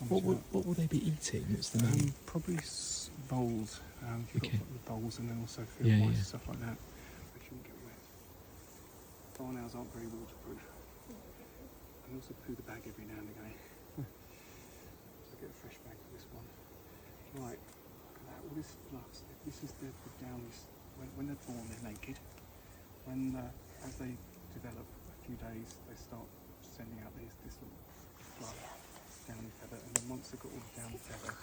What will they be eating? What's the main? Probably voles. You've got voles and then also field mice and stuff like that. They shouldn't get wet. Barn owls aren't very waterproof. And also poo the bag every now and again. So get a fresh bag for this one. Right, look at that. All this fluff. This is the downies. When they're born, they're naked. When as they develop a few days, they start sending out this little fluff, downy feather, and then once they've got all the downy feather,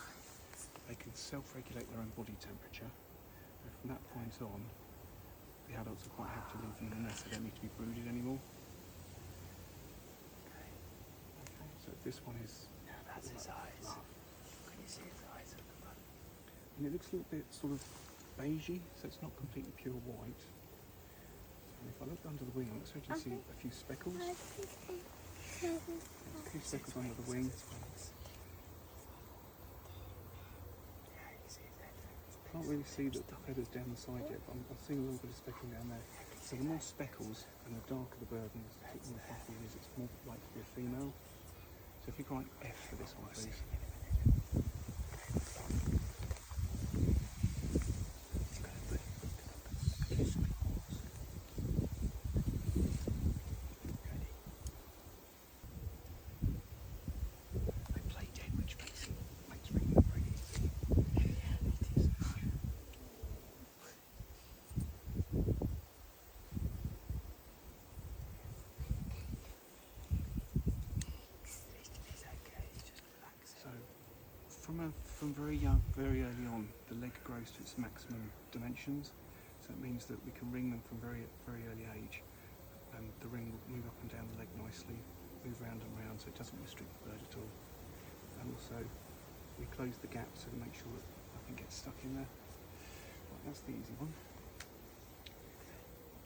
they can self-regulate their own body temperature. And from that point on, the adults are quite happy to leave them in the nest. They don't need to be brooded anymore. Okay. So this one is. Yeah, that's his eyes. Can you see his eyes at the front? And it looks a little bit sort of beigey, so it's not completely pure white. And if I look under the wing, I'm expecting to see a few speckles. A few speckles under the wing. Can't really see the feathers down the side yet, but I'm seeing a little bit of speckling down there. So the more speckles and the darker the bird and the more fluffy it is, it's more likely to be a female. So if you can write F for this one, please. From very young, very early on, the leg grows to its maximum dimensions. So it means that we can ring them from very early age, and the ring will move up and down the leg nicely, move round and round, so it doesn't restrict the bird at all. And also, we close the gap so to make sure that nothing gets stuck in there. Right, that's the easy one.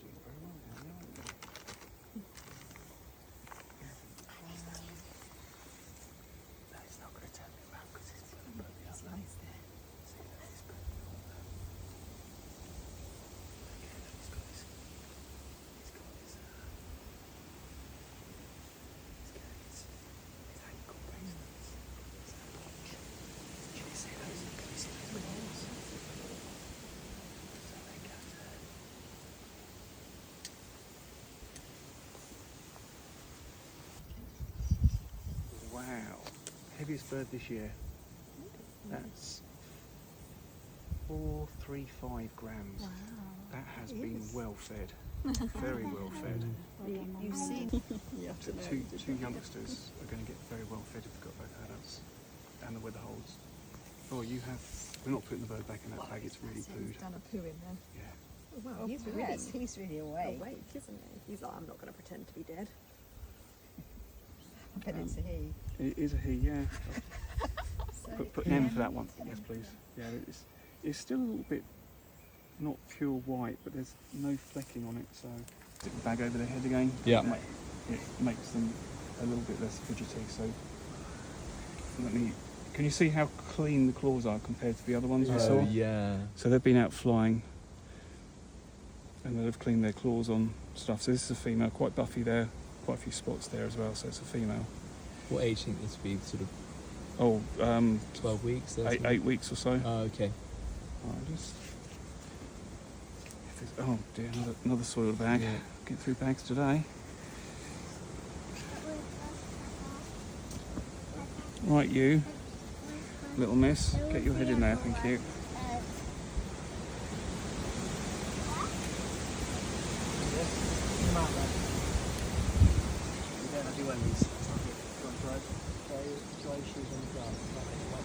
Doing very well now, aren't you? Wow, heaviest bird this year. That's 435 grams. Wow. That has been well fed, very well fed. You've seen So two youngsters are going to get very well fed if they've got both adults and the weather holds. Oh, we're not putting the bird back in that bag, it's really pooed. done a poo in there. Yeah. Oh, wow, Oh, he's yes, he's really awake. awake, isn't he? He's like, I'm not going to pretend to be dead. I bet it's a he. It is a he, yeah. So, Put M for that one, yes please. Yeah, it's still a little bit not pure white, but there's no flecking on it, so stick the bag over their head again. Yeah. It makes them a little bit less fidgety. So can you see how clean the claws are compared to the other ones we saw? Yeah. So they've been out flying and they've cleaned their claws on stuff. So this is a female, quite buffy there, quite a few spots there as well, so it's a female. What age do you think this would be? Sort of 12 weeks? 8 weeks or so. Oh, okay. Oh dear, another soiled bag. Yeah. Get through bags today. Right, you, little miss, get your head in there, thank you. You don't have your wellies. Dry shoes on the grass.